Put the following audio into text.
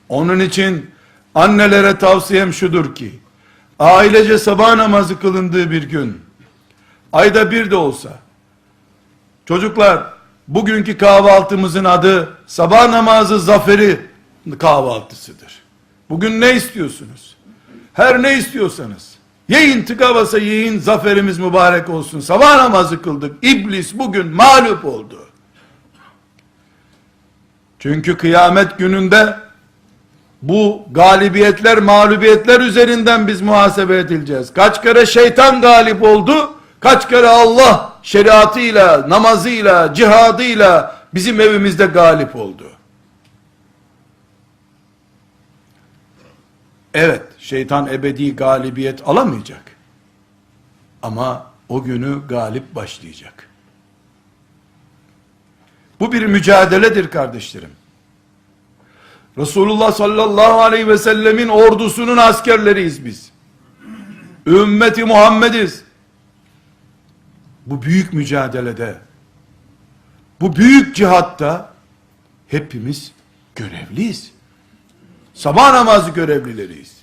Onun için annelere tavsiyem şudur ki, ailece sabah namazı kılındığı bir gün, ayda bir de olsa, çocuklar, bugünkü kahvaltımızın adı sabah namazı zaferi kahvaltısıdır. Bugün ne istiyorsunuz? Her ne istiyorsanız yiyin, tıka basa yiyin, zaferimiz mübarek olsun. Sabah namazı kıldık. İblis bugün mağlup oldu. Çünkü kıyamet gününde bu galibiyetler, mağlubiyetler üzerinden biz muhasebe edileceğiz. Kaç kere şeytan galip oldu? Kaç kere Allah şeriatıyla, namazıyla, cihadıyla bizim evimizde galip oldu? Evet, şeytan ebedi galibiyet alamayacak. Ama o günü galip başlayacak. Bu bir mücadeledir kardeşlerim. Resulullah sallallahu aleyhi ve sellemin ordusunun askerleriyiz biz. Ümmeti Muhammediz. Bu büyük mücadelede, bu büyük cihatta hepimiz görevliyiz. Sabah namazı görevlileriyiz.